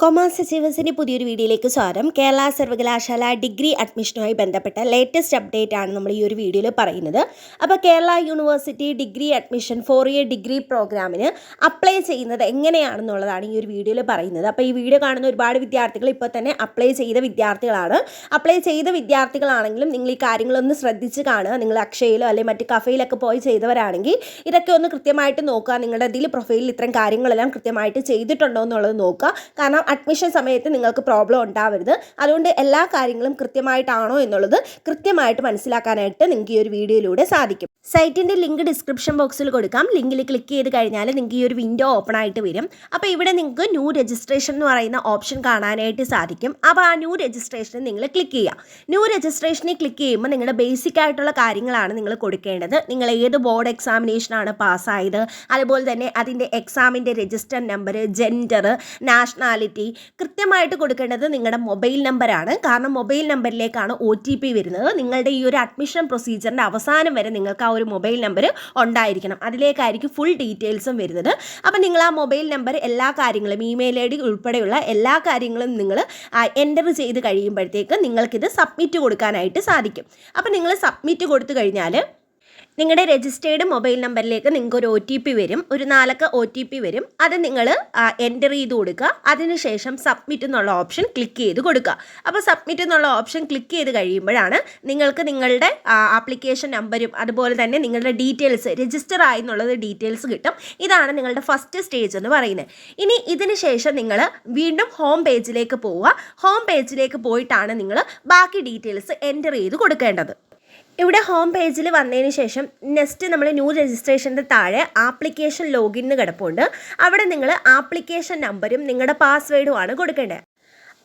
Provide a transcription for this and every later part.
Commerce അച്ചീവേഴ്സിൻ്റെ പുതിയൊരു വീഡിയോയിലേക്ക് സ്വാഗതം. കേരള സർവകലാശാല ഡിഗ്രി അഡ്മിഷനുമായി ബന്ധപ്പെട്ട ലേറ്റസ്റ്റ് അപ്ഡേറ്റ് ആണ് നമ്മൾ ഈ ഒരു വീഡിയോയിൽ പറയുന്നത്. അപ്പോൾ Kerala university degree admission 4 year degree പ്രോഗ്രാമിന് അപ്ലൈ ചെയ്യുന്നത് എങ്ങനെയാണെന്നുള്ളതാണ് ഈ ഒരു വീഡിയോയിൽ പറയുന്നത്. അപ്പോൾ ഈ വീഡിയോ കാണുന്ന ഒരുപാട് വിദ്യാർത്ഥികൾ ഇപ്പോൾ തന്നെ അപ്ലൈ ചെയ്ത വിദ്യാർത്ഥികളാണ്. അപ്ലൈ ചെയ്ത വിദ്യാർത്ഥികളാണെങ്കിലും നിങ്ങൾ ഈ കാര്യങ്ങളൊന്ന് ശ്രദ്ധിച്ച് കാണുക. നിങ്ങൾ അക്ഷയയിലോ അല്ലെങ്കിൽ മറ്റ് കഫയിലൊക്കെ പോയി ചെയ്തവരാണെങ്കിൽ ഇതൊക്കെ ഒന്ന് കൃത്യമായിട്ട് നോക്കുക. നിങ്ങളുടെ ഇതിൽ പ്രൊഫൈലിൽ ഇത്തരം കാര്യങ്ങളെല്ലാം കൃത്യമായിട്ട് ചെയ്തിട്ടുണ്ടോ എന്നുള്ളത് നോക്കുക. കാരണം അഡ്മിഷൻ സമയത്ത് നിങ്ങൾക്ക് പ്രോബ്ലം ഉണ്ടാവരുത്. അതുകൊണ്ട് എല്ലാ കാര്യങ്ങളും കൃത്യമായിട്ടാണോ എന്നുള്ളത് കൃത്യമായിട്ട് മനസ്സിലാക്കാനായിട്ട് നിങ്ങൾക്ക് ഈ ഒരു വീഡിയോയിലൂടെ സാധിക്കും. സൈറ്റിൻ്റെ ലിങ്ക് ഡിസ്ക്രിപ്ഷൻ ബോക്സിൽ കൊടുക്കാം. ലിങ്കിൽ ക്ലിക്ക് ചെയ്ത് കഴിഞ്ഞാൽ നിങ്ങൾക്ക് ഈ ഒരു വിൻഡോ ഓപ്പൺ ആയിട്ട് വരും. അപ്പോൾ ഇവിടെ നിങ്ങൾക്ക് ന്യൂ രജിസ്ട്രേഷൻ എന്ന് പറയുന്ന ഓപ്ഷൻ കാണാനായിട്ട് സാധിക്കും. അപ്പോൾ ആ ന്യൂ രജിസ്ട്രേഷന് നിങ്ങൾ ക്ലിക്ക് ചെയ്യുക. ന്യൂ രജിസ്ട്രേഷനിൽ ക്ലിക്ക് ചെയ്യുമ്പോൾ നിങ്ങളുടെ ബേസിക് ആയിട്ടുള്ള കാര്യങ്ങളാണ് നിങ്ങൾ കൊടുക്കേണ്ടത്. നിങ്ങൾ ഏത് ബോർഡ് എക്സാമിനേഷനാണ് പാസ്സായത്, അതുപോലെ തന്നെ അതിൻ്റെ എക്സാമിൻ്റെ രജിസ്റ്റർ നമ്പർ, ജെൻഡർ, നാഷണാലിറ്റി കൃത്യമായിട്ട് കൊടുക്കേണ്ടത് നിങ്ങളുടെ മൊബൈൽ നമ്പറാണ്. കാരണം മൊബൈൽ നമ്പറിലേക്കാണ് OTP വരുന്നത്. നിങ്ങളുടെ ഈ ഒരു അഡ്മിഷൻ പ്രൊസീജിയറിൻ്റെ അവസാനം വരെ നിങ്ങൾക്ക് ആ ഒരു മൊബൈൽ നമ്പർ ഉണ്ടായിരിക്കണം. അതിലേക്കായിരിക്കും ഫുൾ ഡീറ്റെയിൽസും വരുന്നത്. അപ്പോൾ നിങ്ങൾ ആ മൊബൈൽ നമ്പർ എല്ലാ കാര്യങ്ങളും ഇമെയിൽ ID ഉൾപ്പെടെയുള്ള എല്ലാ കാര്യങ്ങളും നിങ്ങൾ എൻ്റർ ചെയ്ത് കഴിയുമ്പോഴത്തേക്ക് നിങ്ങൾക്കിത് സബ്മിറ്റ് കൊടുക്കാനായിട്ട് സാധിക്കും. അപ്പോൾ നിങ്ങൾ സബ്മിറ്റ് കൊടുത്തു കഴിഞ്ഞാൽ നിങ്ങളുടെ രജിസ്റ്റേർഡ് മൊബൈൽ നമ്പറിലേക്ക് നിങ്ങൾക്ക് ഒരു OTP വരും. ഒരു 4 അക്ക OTP വരും. അത് നിങ്ങൾ എൻ്റർ ചെയ്ത് കൊടുക്കുക. അതിനുശേഷം സബ്മിറ്റ് എന്നുള്ള ഓപ്ഷൻ ക്ലിക്ക് ചെയ്ത് കൊടുക്കുക. അപ്പോൾ സബ്മിറ്റ് എന്നുള്ള ഓപ്ഷൻ ക്ലിക്ക് ചെയ്ത് കഴിയുമ്പോഴാണ് നിങ്ങൾക്ക് നിങ്ങളുടെ ആപ്ലിക്കേഷൻ നമ്പരും അതുപോലെ തന്നെ നിങ്ങളുടെ ഡീറ്റെയിൽസ് രജിസ്റ്റർ ആയി എന്നുള്ളത് ഡീറ്റെയിൽസ് കിട്ടും. ഇതാണ് നിങ്ങളുടെ ഫസ്റ്റ് സ്റ്റേജ് എന്ന് പറയുന്നത്. ഇനി ഇതിന് ശേഷം നിങ്ങൾ വീണ്ടും ഹോം പേജിലേക്ക് പോവുക. ഹോം പേജിലേക്ക് പോയിട്ടാണ് നിങ്ങൾ ബാക്കി ഡീറ്റെയിൽസ് എൻ്റർ ചെയ്ത് കൊടുക്കേണ്ടത്. ഇവിടെ ഹോം പേജിൽ വന്നതിന് ശേഷം നെക്സ്റ്റ് നമ്മൾ ന്യൂ രജിസ്ട്രേഷൻ്റെ താഴെ ആപ്ലിക്കേഷൻ ലോഗിൻ എന്ന് കിടപ്പുണ്ട്. അവിടെ നിങ്ങൾ ആപ്ലിക്കേഷൻ നമ്പരും നിങ്ങളുടെ പാസ്വേഡുമാണ് കൊടുക്കേണ്ടത്.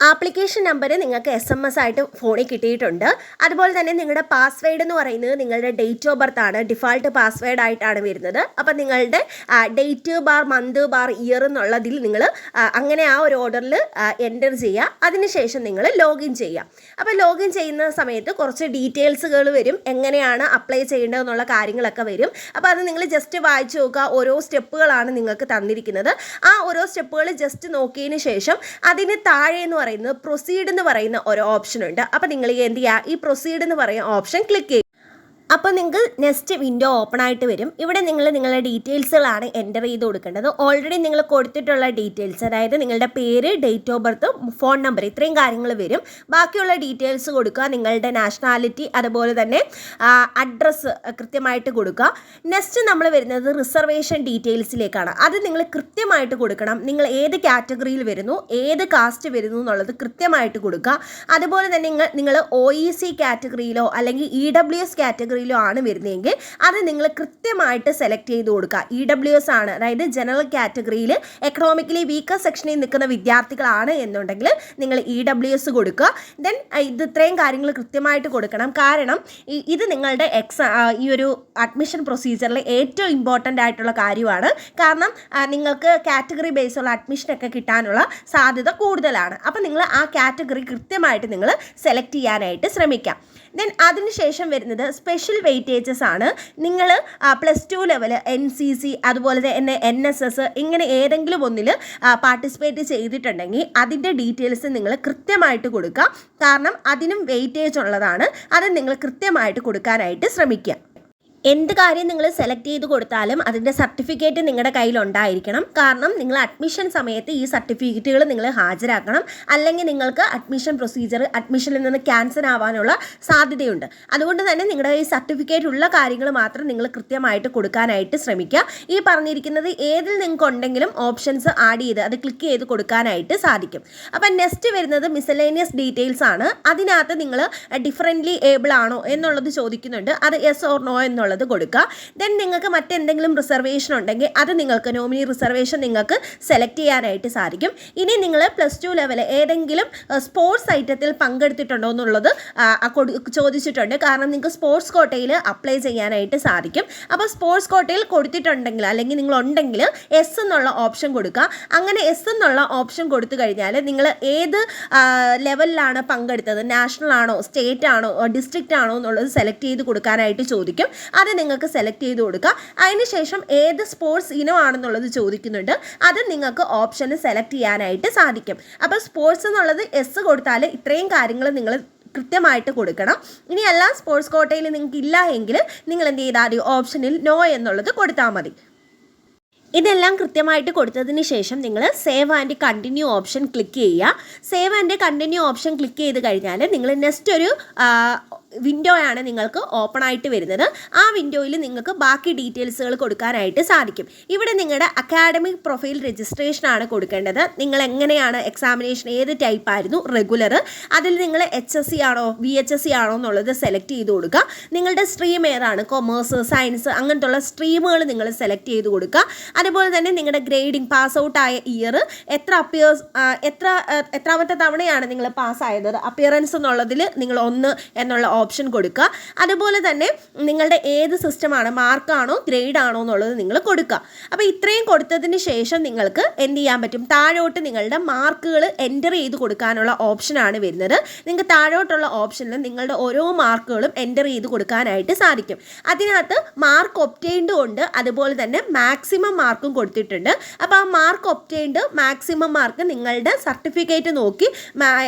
ആപ്ലിക്കേഷൻ നമ്പർ നിങ്ങൾക്ക് SMS ആയിട്ട് ഫോണിൽ കിട്ടിയിട്ടുണ്ട്. അതുപോലെ തന്നെ നിങ്ങളുടെ പാസ്വേഡ് എന്ന് പറയുന്നത് നിങ്ങളുടെ ഡേറ്റ് ഓഫ് ബർത്ത് ആണ്. ഡിഫാൾട്ട് പാസ്വേഡ് ആയിട്ടാണ് വരുന്നത്. അപ്പോൾ നിങ്ങളുടെ date bar month bar year എന്നുള്ളതിൽ നിങ്ങൾ അങ്ങനെ ആ ഒരു ഓർഡറിൽ എൻ്റർ ചെയ്യുക. അതിനുശേഷം നിങ്ങൾ ലോഗിൻ ചെയ്യുക. അപ്പോൾ ലോഗിൻ ചെയ്യുന്ന സമയത്ത് കുറച്ച് ഡീറ്റെയിൽസുകൾ വരും. എങ്ങനെയാണ് അപ്ലൈ ചെയ്യേണ്ടതെന്നുള്ള കാര്യങ്ങളൊക്കെ വരും. അപ്പോൾ അത് നിങ്ങൾ ജസ്റ്റ് വായിച്ച് നോക്കുക. ഓരോ സ്റ്റെപ്പുകളാണ് നിങ്ങൾക്ക് തന്നിരിക്കുന്നത്. ആ ഓരോ സ്റ്റെപ്പുകൾ ജസ്റ്റ് നോക്കിയതിന് ശേഷം അതിന് താഴെ എന്ന് പ്രൊസീഡ് എന്ന് പറയുന്ന ഒരു ഓപ്ഷൻ ഉണ്ട്. അപ്പോൾ നിങ്ങൾ എന്ത് ചെയ്യുക, ഈ പ്രൊസീഡ് എന്ന് പറയുന്ന ഓപ്ഷൻ ക്ലിക്ക് ചെയ്യുക. അപ്പോൾ നിങ്ങൾക്ക് നെക്സ്റ്റ് വിൻഡോ ഓപ്പൺ ആയിട്ട് വരും. ഇവിടെ നിങ്ങൾ നിങ്ങളുടെ ഡീറ്റെയിൽസുകളാണ് എൻ്റർ ചെയ്ത് കൊടുക്കേണ്ടത്. ഓൾറെഡി നിങ്ങൾ കൊടുത്തിട്ടുള്ള ഡീറ്റെയിൽസ്, അതായത് നിങ്ങളുടെ പേര്, date of birth, phone number, ഇത്രയും കാര്യങ്ങൾ വരും. ബാക്കിയുള്ള ഡീറ്റെയിൽസ് കൊടുക്കുക. നിങ്ങളുടെ നാഷണാലിറ്റി അതുപോലെ തന്നെ അഡ്രസ്സ് കൃത്യമായിട്ട് കൊടുക്കുക. നെക്സ്റ്റ് നമ്മൾ വരുന്നത് റിസർവേഷൻ ഡീറ്റെയിൽസിലേക്കാണ്. അത് നിങ്ങൾ കൃത്യമായിട്ട് കൊടുക്കണം. നിങ്ങൾ ഏത് കാറ്റഗറിയിൽ വരുന്നു, ഏത് കാസ്റ്റ് വരുന്നു എന്നുള്ളത് കൃത്യമായിട്ട് കൊടുക്കുക. അതുപോലെ തന്നെ നിങ്ങൾ OEC കാറ്റഗറിയിലോ അല്ലെങ്കിൽ EWS കാറ്റഗറി ആണ് വരുന്നതെങ്കിൽ അത് നിങ്ങൾ കൃത്യമായിട്ട് സെലക്ട് ചെയ്ത് കൊടുക്കുക. EWS ആണ്, അതായത് ജനറൽ കാറ്റഗറിയിൽ എക്കണോമിക്കലി വീക്കർ സെക്ഷനിൽ നിൽക്കുന്ന വിദ്യാർത്ഥികളാണ് എന്നുണ്ടെങ്കിൽ നിങ്ങൾ EWS കൊടുക്കുക. ദെൻ ഇത് ഇത്രയും കാര്യങ്ങൾ കൃത്യമായിട്ട് കൊടുക്കണം. കാരണം ഇത് നിങ്ങളുടെ ഈ ഒരു അഡ്മിഷൻ പ്രൊസീജിയറിൽ ഏറ്റവും ഇമ്പോർട്ടൻ്റ് ആയിട്ടുള്ള കാര്യമാണ്. കാരണം നിങ്ങൾക്ക് കാറ്റഗറി ബേസുള്ള അഡ്മിഷനൊക്കെ കിട്ടാനുള്ള സാധ്യത കൂടുതലാണ്. അപ്പോൾ നിങ്ങൾ ആ കാറ്റഗറി കൃത്യമായിട്ട് നിങ്ങൾ സെലക്ട് ചെയ്യാനായിട്ട് ശ്രമിക്കാം. ദെൻ അതിനുശേഷം വരുന്നത് സ്പെഷ്യൽ വെയിറ്റേജസ് ആണ്. നിങ്ങൾ +2 ലെവൽ NCC അതുപോലെ തന്നെ NSS ഇങ്ങനെ ഏതെങ്കിലും ഒന്നിൽ പാർട്ടിസിപ്പേറ്റ് ചെയ്തിട്ടുണ്ടെങ്കിൽ അതിൻ്റെ ഡീറ്റെയിൽസ് നിങ്ങൾ കൃത്യമായിട്ട് കൊടുക്കുക. കാരണം അതിനും വെയിറ്റേജ് ഉള്ളതാണ്. അത് നിങ്ങൾ കൃത്യമായിട്ട് കൊടുക്കാനായിട്ട് ശ്രമിക്കുക. എന്ത് കാര്യം നിങ്ങൾ സെലക്ട് ചെയ്ത് കൊടുത്താലും അതിൻ്റെ സർട്ടിഫിക്കറ്റ് നിങ്ങളുടെ കയ്യിൽ ഉണ്ടായിരിക്കണം. കാരണം നിങ്ങൾ അഡ്മിഷൻ സമയത്ത് ഈ സർട്ടിഫിക്കറ്റുകൾ നിങ്ങൾ ഹാജരാക്കണം. അല്ലെങ്കിൽ നിങ്ങൾക്ക് അഡ്മിഷൻ പ്രൊസീജിയർ അഡ്മിഷനിൽ നിന്ന് ക്യാൻസൽ ആവാനുള്ള സാധ്യതയുണ്ട്. അതുകൊണ്ട് തന്നെ നിങ്ങളുടെ ഈ സർട്ടിഫിക്കറ്റ് ഉള്ള കാര്യങ്ങൾ മാത്രം നിങ്ങൾ കൃത്യമായിട്ട് കൊടുക്കാനായിട്ട് ശ്രമിക്കുക. ഈ പറഞ്ഞിരിക്കുന്നത് ഏതിൽ നിങ്ങൾക്ക് ഉണ്ടെങ്കിലും ഓപ്ഷൻസ് ആഡ് ചെയ്ത് അത് ക്ലിക്ക് ചെയ്ത് കൊടുക്കാനായിട്ട് സാധിക്കും. അപ്പം നെക്സ്റ്റ് വരുന്നത് മിസലേനിയസ് ഡീറ്റെയിൽസ് ആണ്. അതിനകത്ത് നിങ്ങൾ ഡിഫറൻ്റ്ലി ഏബിൾ ആണോ എന്നുള്ളത് ചോദിക്കുന്നുണ്ട്. അത് യെസ് ഓർ നോ എന്നുള്ളത് കൊടുക്കുക. ദെൻ നിങ്ങൾക്ക് മറ്റെന്തെങ്കിലും റിസർവേഷൻ ഉണ്ടെങ്കിൽ അത് നിങ്ങൾക്ക് നോമിനി റിസർവേഷൻ നിങ്ങൾക്ക് സെലക്ട് ചെയ്യാനായിട്ട് സാധിക്കും. ഇനി നിങ്ങൾ +2 ലെവൽ ഏതെങ്കിലും സ്പോർട്സ് ഐറ്റത്തിൽ പങ്കെടുത്തിട്ടുണ്ടോ എന്നുള്ളത് ചോദിച്ചിട്ടുണ്ട്. കാരണം നിങ്ങൾക്ക് സ്പോർട്സ് കോട്ടയിൽ അപ്ലൈ ചെയ്യാനായിട്ട് സാധിക്കും. അപ്പോൾ സ്പോർട്സ് കോട്ടയിൽ കൊടുത്തിട്ടുണ്ടെങ്കിൽ അല്ലെങ്കിൽ നിങ്ങളുണ്ടെങ്കിൽ എസ് എന്നുള്ള ഓപ്ഷൻ കൊടുക്കുക. അങ്ങനെ എസ് എന്നുള്ള ഓപ്ഷൻ കൊടുത്തു കഴിഞ്ഞാൽ നിങ്ങൾ ഏത് ലെവലിലാണ് പങ്കെടുത്തത്, നാഷണൽ ആണോ, സ്റ്റേറ്റ് ആണോ, ഡിസ്ട്രിക്റ്റ് ആണോ എന്നുള്ളത് സെലക്ട് ചെയ്ത് കൊടുക്കാനായിട്ട് ചോദിക്കും. അത് നിങ്ങൾക്ക് സെലക്ട് ചെയ്ത് കൊടുക്കുക. അതിനുശേഷം ഏത് സ്പോർട്സ് ഇനമാണെന്നുള്ളത് ചോദിക്കുന്നുണ്ട്. അത് നിങ്ങൾക്ക് ഓപ്ഷന് സെലക്ട് ചെയ്യാനായിട്ട് സാധിക്കും. അപ്പോൾ സ്പോർട്സ് എന്നുള്ളത് എസ് കൊടുത്താൽ ഇത്രയും കാര്യങ്ങൾ നിങ്ങൾ കൃത്യമായിട്ട് കൊടുക്കണം. ഇനി എല്ലാ സ്പോർട്സ് കോട്ടയിൽ നിങ്ങൾക്ക് ഇല്ല എങ്കിൽ നിങ്ങൾ എന്ത് ചെയ്താൽ മതി, ഓപ്ഷനിൽ നോ എന്നുള്ളത് കൊടുത്താൽ മതി. ഇതെല്ലാം കൃത്യമായിട്ട് കൊടുത്തതിന് ശേഷം നിങ്ങൾ save and continue option click ചെയ്യുക. Save and continue option click ചെയ്ത് കഴിഞ്ഞാൽ നിങ്ങൾ നെക്സ്റ്റ് ഒരു വിൻഡോയാണ് നിങ്ങൾക്ക് ഓപ്പൺ ആയിട്ട് വരുന്നത്. ആ വിൻഡോയിൽ നിങ്ങൾക്ക് ബാക്കി ഡീറ്റെയിൽസുകൾ കൊടുക്കാനായിട്ട് സാധിക്കും. ഇവിടെ നിങ്ങളുടെ അക്കാഡമിക് പ്രൊഫൈൽ രജിസ്ട്രേഷനാണ് കൊടുക്കേണ്ടത്. നിങ്ങൾ എങ്ങനെയാണ് എക്സാമിനേഷൻ, ഏത് ടൈപ്പ് ആയിരുന്നു, റെഗുലർ, അതിൽ നിങ്ങൾ HSC ആണോ VHSC ആണോ എന്നുള്ളത് സെലക്ട് ചെയ്ത് കൊടുക്കുക. നിങ്ങളുടെ സ്ട്രീം ഏതാണ്, കൊമേഴ്സ്, സയൻസ്, അങ്ങനത്തുള്ള സ്ട്രീമുകൾ നിങ്ങൾ സെലക്ട് ചെയ്ത് കൊടുക്കുക. അതുപോലെ തന്നെ നിങ്ങളുടെ ഗ്രേഡിംഗ്, പാസ് ഔട്ട് ആയ ഇയർ, എത്രാമത്തെ തവണയാണ് നിങ്ങൾ പാസ്സായത്, അപ്പിയറൻസ് എന്നുള്ളതിൽ നിങ്ങൾ 1 എന്നുള്ള ഓപ്ഷൻ കൊടുക്കുക. അതുപോലെ തന്നെ നിങ്ങളുടെ ഏത് സിസ്റ്റമാണ്, മാർക്കാണോ ഗ്രേഡാണോ എന്നുള്ളത് നിങ്ങൾ കൊടുക്കുക. അപ്പോൾ ഇത്രയും കൊടുത്തതിന് ശേഷം നിങ്ങൾക്ക് എന്ത് ചെയ്യാൻ പറ്റും, താഴോട്ട് നിങ്ങളുടെ മാർക്കുകൾ എൻ്റർ ചെയ്ത് കൊടുക്കാനുള്ള ഓപ്ഷനാണ് വരുന്നത്. നിങ്ങൾക്ക് താഴോട്ടുള്ള ഓപ്ഷനിൽ നിങ്ങളുടെ ഓരോ മാർക്കുകളും എൻ്റർ ചെയ്ത് കൊടുക്കാനായിട്ട് സാധിക്കും. അതിനകത്ത് മാർക്ക് ഒബ്റ്റെയിൻഡ് ഉണ്ട്, അതുപോലെ തന്നെ മാക്സിമം മാർക്കും കൊടുത്തിട്ടുണ്ട്. അപ്പോൾ ആ മാർക്ക് ഒബ്റ്റെയിൻഡ്, മാക്സിമം മാർക്ക് നിങ്ങളുടെ സർട്ടിഫിക്കറ്റ് നോക്കി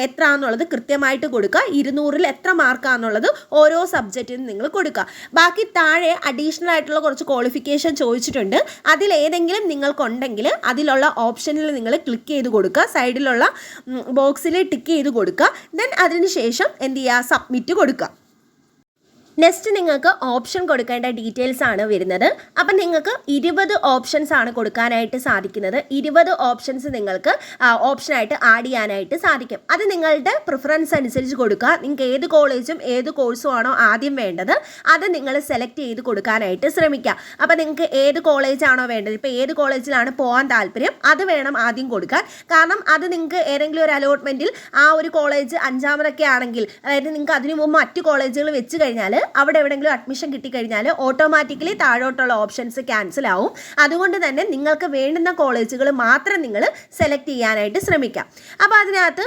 എത്രയാണെന്നുള്ളത് കൃത്യമായിട്ട് കൊടുക്കുക. 200-ൽ എത്ര മാർക്കാണെന്നുള്ളത് ഓരോ സബ്ജക്റ്റിനും നിങ്ങൾ കൊടുക്കുക. ബാക്കി താഴെ അഡീഷണൽ ആയിട്ടുള്ള കുറച്ച് ക്വാളിഫിക്കേഷൻ ചോദിച്ചിട്ടുണ്ട്. അതിലേതെങ്കിലും നിങ്ങൾക്കുണ്ടെങ്കിൽ അതിലുള്ള ഓപ്ഷനിൽ നിങ്ങൾ ക്ലിക്ക് ചെയ്ത് കൊടുക്കുക. സൈഡിലുള്ള ബോക്സിൽ ടിക്ക് ചെയ്ത് കൊടുക്കുക. ദെൻ അതിനുശേഷം എന്ത് ചെയ്യുക, സബ്മിറ്റ് കൊടുക്കുക. നെക്സ്റ്റ് നിങ്ങൾക്ക് ഓപ്ഷൻ കൊടുക്കേണ്ട ഡീറ്റെയിൽസ് ആണ് വരുന്നത്. അപ്പം നിങ്ങൾക്ക് 20 ഓപ്ഷൻസ് ആണ് കൊടുക്കാനായിട്ട് സാധിക്കുന്നത്. 20 ഓപ്ഷൻസ് നിങ്ങൾക്ക് ഓപ്ഷനായിട്ട് ആഡ് ചെയ്യാനായിട്ട് സാധിക്കും. അത് നിങ്ങളുടെ പ്രിഫറൻസ് അനുസരിച്ച് കൊടുക്കുക. നിങ്ങൾക്ക് ഏത് കോളേജും ഏത് കോഴ്സും ആണോ ആദ്യം വേണ്ടത് അത് നിങ്ങൾ സെലക്ട് ചെയ്ത് കൊടുക്കാനായിട്ട് ശ്രമിക്കുക. അപ്പോൾ നിങ്ങൾക്ക് ഏത് കോളേജാണോ വേണ്ടത്, ഇപ്പോൾ ഏത് കോളേജിലാണ് പോകാൻ താല്പര്യം അത് വേണം ആദ്യം കൊടുക്കാൻ. കാരണം അത് നിങ്ങൾക്ക് ഏതെങ്കിലും ഒരു അലോട്ട്മെൻറ്റിൽ ആ ഒരു കോളേജ് 5ാമതൊക്കെ ആണെങ്കിൽ, അതായത് നിങ്ങൾക്ക് അതിനു മുമ്പ് മറ്റ് കോളേജുകൾ വെച്ച് കഴിഞ്ഞാൽ അവിടെ എവിടെയെങ്കിലും അഡ്മിഷൻ കിട്ടിക്കഴിഞ്ഞാൽ ഓട്ടോമാറ്റിക്കലി താഴോട്ടുള്ള ഓപ്ഷൻസ് ക്യാൻസൽ ആവും. അതുകൊണ്ട് തന്നെ നിങ്ങൾക്ക് വേണ്ടുന്ന കോളേജുകൾ മാത്രം നിങ്ങൾ സെലക്ട് ചെയ്യാനായിട്ട് ശ്രമിക്കാം. അപ്പോൾ അതിനകത്ത്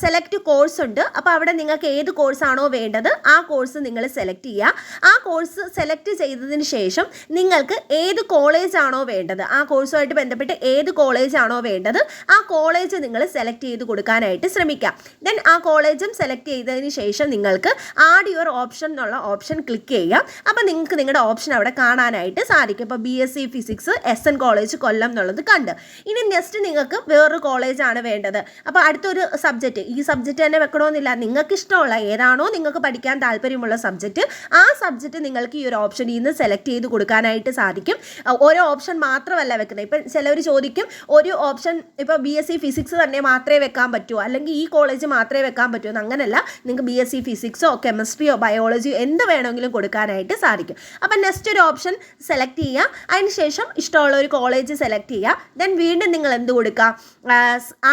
സെലക്ട് കോഴ്സ് ഉണ്ട്. അപ്പോൾ അവിടെ നിങ്ങൾക്ക് ഏത് കോഴ്സാണോ വേണ്ടത് ആ കോഴ്സ് നിങ്ങൾ സെലക്ട് ചെയ്യുക. ആ കോഴ്സ് സെലക്ട് ചെയ്തതിന് ശേഷം നിങ്ങൾക്ക് ഏത് കോളേജാണോ വേണ്ടത്, ആ കോഴ്സുമായിട്ട് ബന്ധപ്പെട്ട് ഏത് കോളേജാണോ വേണ്ടത് ആ കോളേജ് നിങ്ങൾ സെലക്ട് ചെയ്ത് കൊടുക്കാനായിട്ട് ശ്രമിക്കാം. ദെൻ ആ കോളേജും സെലക്ട് ചെയ്തതിന് ശേഷം നിങ്ങൾക്ക് ആഡ് യുവർ ഓപ്ഷൻ എന്നുള്ള ഓപ്ഷൻ ക്ലിക്ക് ചെയ്യാം. അപ്പോൾ നിങ്ങൾക്ക് നിങ്ങളുടെ ഓപ്ഷൻ അവിടെ കാണാനായിട്ട് സാധിക്കും. ഇപ്പോൾ BSc ഫിസിക്സ് SN കോളേജ് കൊല്ലം എന്നുള്ളത് കണ്ട്. ഇനി നെക്സ്റ്റ് നിങ്ങൾക്ക് വേറൊരു കോളേജാണ് വേണ്ടത്. അപ്പോൾ അടുത്തൊരു സബ്ജക്റ്റ്, ഈ സബ്ജക്റ്റ് തന്നെ വെക്കണമെന്നില്ല, നിങ്ങൾക്ക് ഇഷ്ടമുള്ള ഏതാണോ നിങ്ങൾക്ക് പഠിക്കാൻ താല്പര്യമുള്ള സബ്ജക്റ്റ് ആ സബ്ജക്റ്റ് നിങ്ങൾക്ക് ഈ ഒരു ഓപ്ഷനിൽ നിന്ന് സെലക്ട് ചെയ്ത് കൊടുക്കാനായിട്ട് സാധിക്കും. ഓരോ ഓപ്ഷൻ മാത്രമല്ല വെക്കുന്നത്. ഇപ്പം ചിലവർ ചോദിക്കും ഒരു ഓപ്ഷൻ ഇപ്പോൾ BSc ഫിസിക്സ് തന്നെ മാത്രമേ വെക്കാൻ പറ്റുമോ, അല്ലെങ്കിൽ ഈ കോളേജ് മാത്രമേ വെക്കാൻ പറ്റുമോ എന്ന്. അങ്ങനെയല്ല, നിങ്ങൾക്ക് BSc ഫിസിക്സോ കെമിസ്ട്രിയോ ബയോളജിയോ എന്ത് വേണമെങ്കിലും കൊടുക്കാനായിട്ട് സാധിക്കും. അപ്പം നെക്സ്റ്റ് ഒരു ഓപ്ഷൻ സെലക്ട് ചെയ്യുക. അതിനുശേഷം ഇഷ്ടമുള്ള ഒരു കോളേജ് സെലക്ട് ചെയ്യുക. ദെൻ വീണ്ടും നിങ്ങൾ എന്ത് കൊടുക്കുക,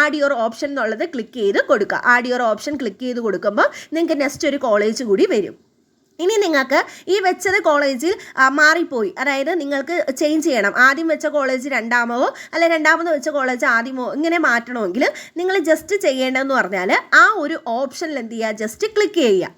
ആഡ് യുവർ ഓപ്ഷൻ എന്നുള്ളത് ക്ലിക്ക് ചെയ്ത് കൊടുക്കുക. ആഡ് യുവർ ഓപ്ഷൻ ക്ലിക്ക് ചെയ്ത് കൊടുക്കുമ്പോൾ നിങ്ങൾക്ക് നെക്സ്റ്റ് ഒരു കോളേജ് കൂടി വരും. ഇനി നിങ്ങൾക്ക് ഈ വെച്ചത് കോളേജിൽ മാറിപ്പോയി, അതായത് നിങ്ങൾക്ക് ചേഞ്ച് ചെയ്യണം, ആദ്യം വെച്ച കോളേജ് രണ്ടാമതോ അല്ലെ രണ്ടാമത് വെച്ച കോളേജ് ആദ്യമോ ഇങ്ങനെ മാറ്റണമെങ്കിൽ നിങ്ങൾ ജസ്റ്റ് ചെയ്യേണ്ടതെന്ന് പറഞ്ഞാൽ ആ ഒരു ഓപ്ഷനിൽ എന്ത് ചെയ്യുക, ജസ്റ്റ് ക്ലിക്ക് ചെയ്യുക.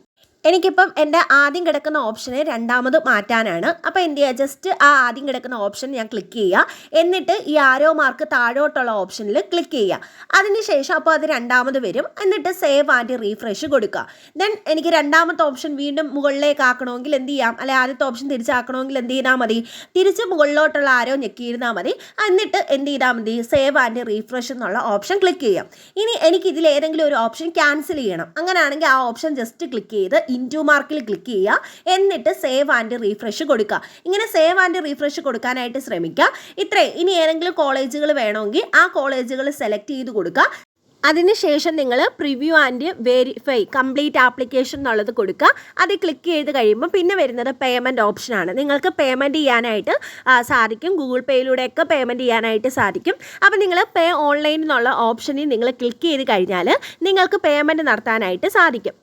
എനിക്കിപ്പം എൻ്റെ ആദ്യം കിടക്കുന്ന ഓപ്ഷനെ രണ്ടാമത് മാറ്റാനാണ്. അപ്പോൾ എന്ത് ചെയ്യുക, ജസ്റ്റ് ആ ആദ്യം കിടക്കുന്ന ഓപ്ഷൻ ഞാൻ ക്ലിക്ക് ചെയ്യുക. എന്നിട്ട് ഈ ആരോ മാർക്ക് താഴോട്ടുള്ള ഓപ്ഷനിൽ ക്ലിക്ക് ചെയ്യുക. അതിനുശേഷം അപ്പോൾ അത് രണ്ടാമത് വരും. എന്നിട്ട് സേവ് ആൻഡ് റീഫ്രഷ് കൊടുക്കുക. ദെൻ എനിക്ക് രണ്ടാമത്തെ ഓപ്ഷൻ വീണ്ടും മുകളിലേക്ക് ആക്കണമെങ്കിൽ എന്ത് ചെയ്യാം, അല്ലെ ആദ്യത്തെ ഓപ്ഷൻ തിരിച്ചാക്കണമെങ്കിൽ എന്ത് ചെയ്താൽ മതി, തിരിച്ച് മുകളിലോട്ടുള്ള ആരോ ഞെക്കിയിരുന്നാൽ മതി. എന്നിട്ട് എന്ത് ചെയ്താൽ മതി, സേവ് ആൻഡ് റീഫ്രഷ് എന്നുള്ള ഓപ്ഷൻ ക്ലിക്ക് ചെയ്യാം. ഇനി എനിക്ക് ഇതിൽ ഏതെങ്കിലും ഒരു ഓപ്ഷൻ ക്യാൻസൽ ചെയ്യണം. അങ്ങനെയാണെങ്കിൽ ആ ഓപ്ഷൻ ജസ്റ്റ് ക്ലിക്ക് ചെയ്ത് ഇൻറ്റു മാർക്കിൽ ക്ലിക്ക് ചെയ്യുക. എന്നിട്ട് സേവ് ആൻഡ് റീഫ്രഷ് കൊടുക്കുക. ഇങ്ങനെ സേവ് ആൻഡ് റീഫ്രഷ് കൊടുക്കാനായിട്ട് ശ്രമിക്കുക. ഇത്രയും. ഇനി ഏതെങ്കിലും കോളേജുകൾ വേണമെങ്കിൽ ആ കോളേജുകൾ സെലക്ട് ചെയ്ത് കൊടുക്കുക. അതിനുശേഷം നിങ്ങൾ preview and verify complete application എന്നുള്ളത് കൊടുക്കുക. അത് ക്ലിക്ക് ചെയ്ത് കഴിയുമ്പോൾ പിന്നെ വരുന്നത് പേയ്മെൻറ്റ് ഓപ്ഷനാണ്. നിങ്ങൾക്ക് പേയ്മെൻറ്റ് ചെയ്യാനായിട്ട് സാധിക്കും. ഗൂഗിൾ പേയിലൂടെയൊക്കെ പേയ്മെൻറ്റ് ചെയ്യാനായിട്ട് സാധിക്കും. അപ്പോൾ നിങ്ങൾ പേ ഓൺലൈൻ എന്നുള്ള ഓപ്ഷനിൽ നിങ്ങൾ ക്ലിക്ക് ചെയ്ത് കഴിഞ്ഞാൽ നിങ്ങൾക്ക് പേയ്മെൻറ്റ് നടത്താനായിട്ട് സാധിക്കും.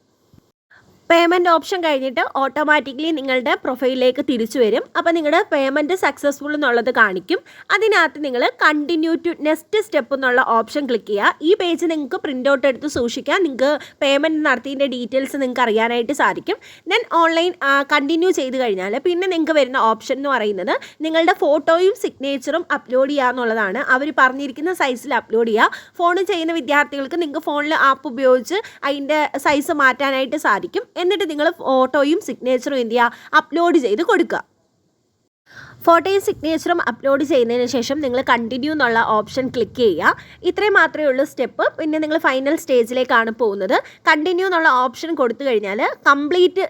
പേയ്മെൻറ്റ് ഓപ്ഷൻ കഴിഞ്ഞിട്ട് ഓട്ടോമാറ്റിക്കലി നിങ്ങളുടെ പ്രൊഫൈലിലേക്ക് തിരിച്ചു വരും. അപ്പോൾ നിങ്ങളുടെ പേയ്മെൻറ്റ് സക്സസ്ഫുൾ എന്നുള്ളത് കാണിക്കും. അതിനകത്ത് നിങ്ങൾ കണ്ടിന്യൂ ടു നെക്സ്റ്റ് സ്റ്റെപ്പ് എന്നുള്ള ഓപ്ഷൻ ക്ലിക്ക് ചെയ്യുക. ഈ പേജ് നിങ്ങൾക്ക് പ്രിൻ്റ് ഔട്ട് എടുത്ത് സൂക്ഷിക്കാം. നിങ്ങൾക്ക് പേയ്മെൻറ്റ് നടത്തിയതിൻ്റെ ഡീറ്റെയിൽസ് നിങ്ങൾക്ക് അറിയാനായിട്ട് സാധിക്കും. ദെൻ ഓൺലൈൻ കണ്ടിന്യൂ ചെയ്ത് കഴിഞ്ഞാൽ പിന്നെ നിങ്ങൾക്ക് വരുന്ന ഓപ്ഷൻ എന്ന് പറയുന്നത് നിങ്ങളുടെ ഫോട്ടോയും സിഗ്നേച്ചറും അപ്ലോഡ് ചെയ്യുക എന്നുള്ളതാണ്. അവർ പറഞ്ഞിരിക്കുന്ന സൈസിൽ അപ്ലോഡ് ചെയ്യുക. ഫോണിൽ ചെയ്യുന്ന വിദ്യാർത്ഥികൾക്ക് നിങ്ങൾക്ക് ഫോണിൽ ആപ്പ് ഉപയോഗിച്ച് അതിൻ്റെ സൈസ് മാറ്റാനായിട്ട് സാധിക്കും. എന്നിട്ട് നിങ്ങൾ ഫോട്ടോയും സിഗ്നേച്ചറും എന്ത് ചെയ്യുക, അപ്ലോഡ് ചെയ്ത് കൊടുക്കുക. ഫോട്ടോയും സിഗ്നേച്ചറും അപ്ലോഡ് ചെയ്യുന്നതിന് ശേഷം നിങ്ങൾ കണ്ടിന്യൂ എന്നുള്ള ഓപ്ഷൻ ക്ലിക്ക് ചെയ്യുക. ഇത്രയും മാത്രമേ ഉള്ളൂ സ്റ്റെപ്പ്. പിന്നെ നിങ്ങൾ ഫൈനൽ സ്റ്റേജിലേക്കാണ് പോകുന്നത്. കണ്ടിന്യൂ എന്നുള്ള ഓപ്ഷൻ കൊടുത്തു കഴിഞ്ഞാൽ കംപ്ലീറ്റ്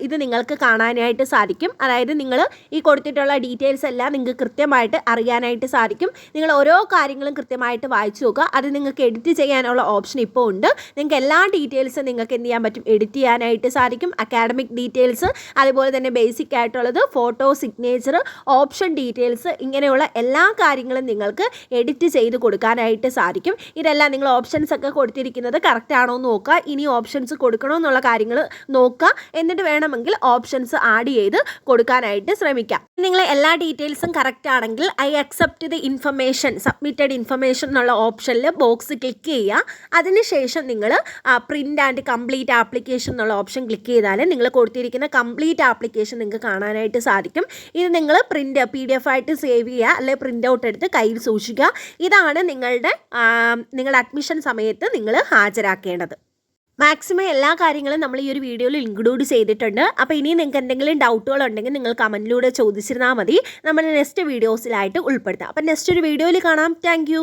ഇത് നിങ്ങൾക്ക് കാണാനായിട്ട് സാധിക്കും. അതായത് നിങ്ങൾ ഈ കൊടുത്തിട്ടുള്ള ഡീറ്റെയിൽസ് എല്ലാം നിങ്ങൾക്ക് കൃത്യമായിട്ട് അറിയാനായിട്ട് സാധിക്കും. നിങ്ങൾ ഓരോ കാര്യങ്ങളും കൃത്യമായിട്ട് വായിച്ചു നോക്കുക. അത് നിങ്ങൾക്ക് എഡിറ്റ് ചെയ്യാനുള്ള ഓപ്ഷൻ ഇപ്പോൾ ഉണ്ട്. നിങ്ങൾക്ക് എല്ലാ ഡീറ്റെയിൽസും നിങ്ങൾക്ക് എന്ത് ചെയ്യാൻ പറ്റും, എഡിറ്റ് ചെയ്യാനായിട്ട് സാധിക്കും. അക്കാഡമിക് ഡീറ്റെയിൽസ്, അതുപോലെ തന്നെ ബേസിക് ആയിട്ടുള്ളത്, ഫോട്ടോ, സിഗ്നേച്ചർ, ഓപ്ഷൻ ഡീറ്റെയിൽസ്, ഇങ്ങനെയുള്ള എല്ലാ കാര്യങ്ങളും നിങ്ങൾക്ക് എഡിറ്റ് ചെയ്ത് കൊടുക്കാനായിട്ട് സാധിക്കും. ഇതെല്ലാം നിങ്ങൾ ഓപ്ഷൻസ് ഒക്കെ കൊടുത്തിരിക്കുന്നത് കറക്റ്റ് ആണോ എന്ന് നോക്കുക. ഇനി ഓപ്ഷൻസ് കൊടുക്കണോ എന്നുള്ള കാര്യങ്ങൾ നോക്കുക. എന്നിട്ട് വേണമെങ്കിൽ ഓപ്ഷൻസ് ആഡ് ചെയ്ത് കൊടുക്കാനായിട്ട് ശ്രമിക്കാം. നിങ്ങൾ എല്ലാ ഡീറ്റെയിൽസും കറക്റ്റ് ആണെങ്കിൽ I accept the information, submitted information എന്നുള്ള ഓപ്ഷനിൽ ബോക്സ് ക്ലിക്ക് ചെയ്യുക. അതിനുശേഷം നിങ്ങൾ പ്രിൻ്റ് ആൻഡ് കംപ്ലീറ്റ് ആപ്ലിക്കേഷൻ എന്നുള്ള ഓപ്ഷൻ ക്ലിക്ക് ചെയ്താൽ നിങ്ങൾ കൊടുത്തിരിക്കുന്ന കംപ്ലീറ്റ് ആപ്ലിക്കേഷൻ നിങ്ങൾക്ക് കാണാനായിട്ട് സാധിക്കും. ഇത് നിങ്ങൾ PDF ആയിട്ട് സേവ് ചെയ്യുക, അല്ലെങ്കിൽ പ്രിൻ്റ് ഔട്ട് എടുത്ത് കയ്യിൽ സൂക്ഷിക്കുക. ഇതാണ് നിങ്ങളുടെ അഡ്മിഷൻ സമയത്ത് നിങ്ങൾ ഹാജരാക്കേണ്ടത്. മാക്സിമം എല്ലാ കാര്യങ്ങളും നമ്മൾ ഈ ഒരു വീഡിയോയിൽ ഇൻക്ലൂഡ് ചെയ്തിട്ടുണ്ട്. അപ്പോൾ ഇനി നിങ്ങൾക്ക് എന്തെങ്കിലും ഡൗട്ടുകൾ ഉണ്ടെങ്കിൽ നിങ്ങൾ കമൻറ്റിലൂടെ ചോദിച്ചിരുന്നാൽ മതി. നമ്മൾ നെക്സ്റ്റ് വീഡിയോസിലായിട്ട് ഉൾപ്പെടുത്താം. അപ്പോൾ നെക്സ്റ്റ് ഒരു വീഡിയോയിൽ കാണാം. താങ്ക്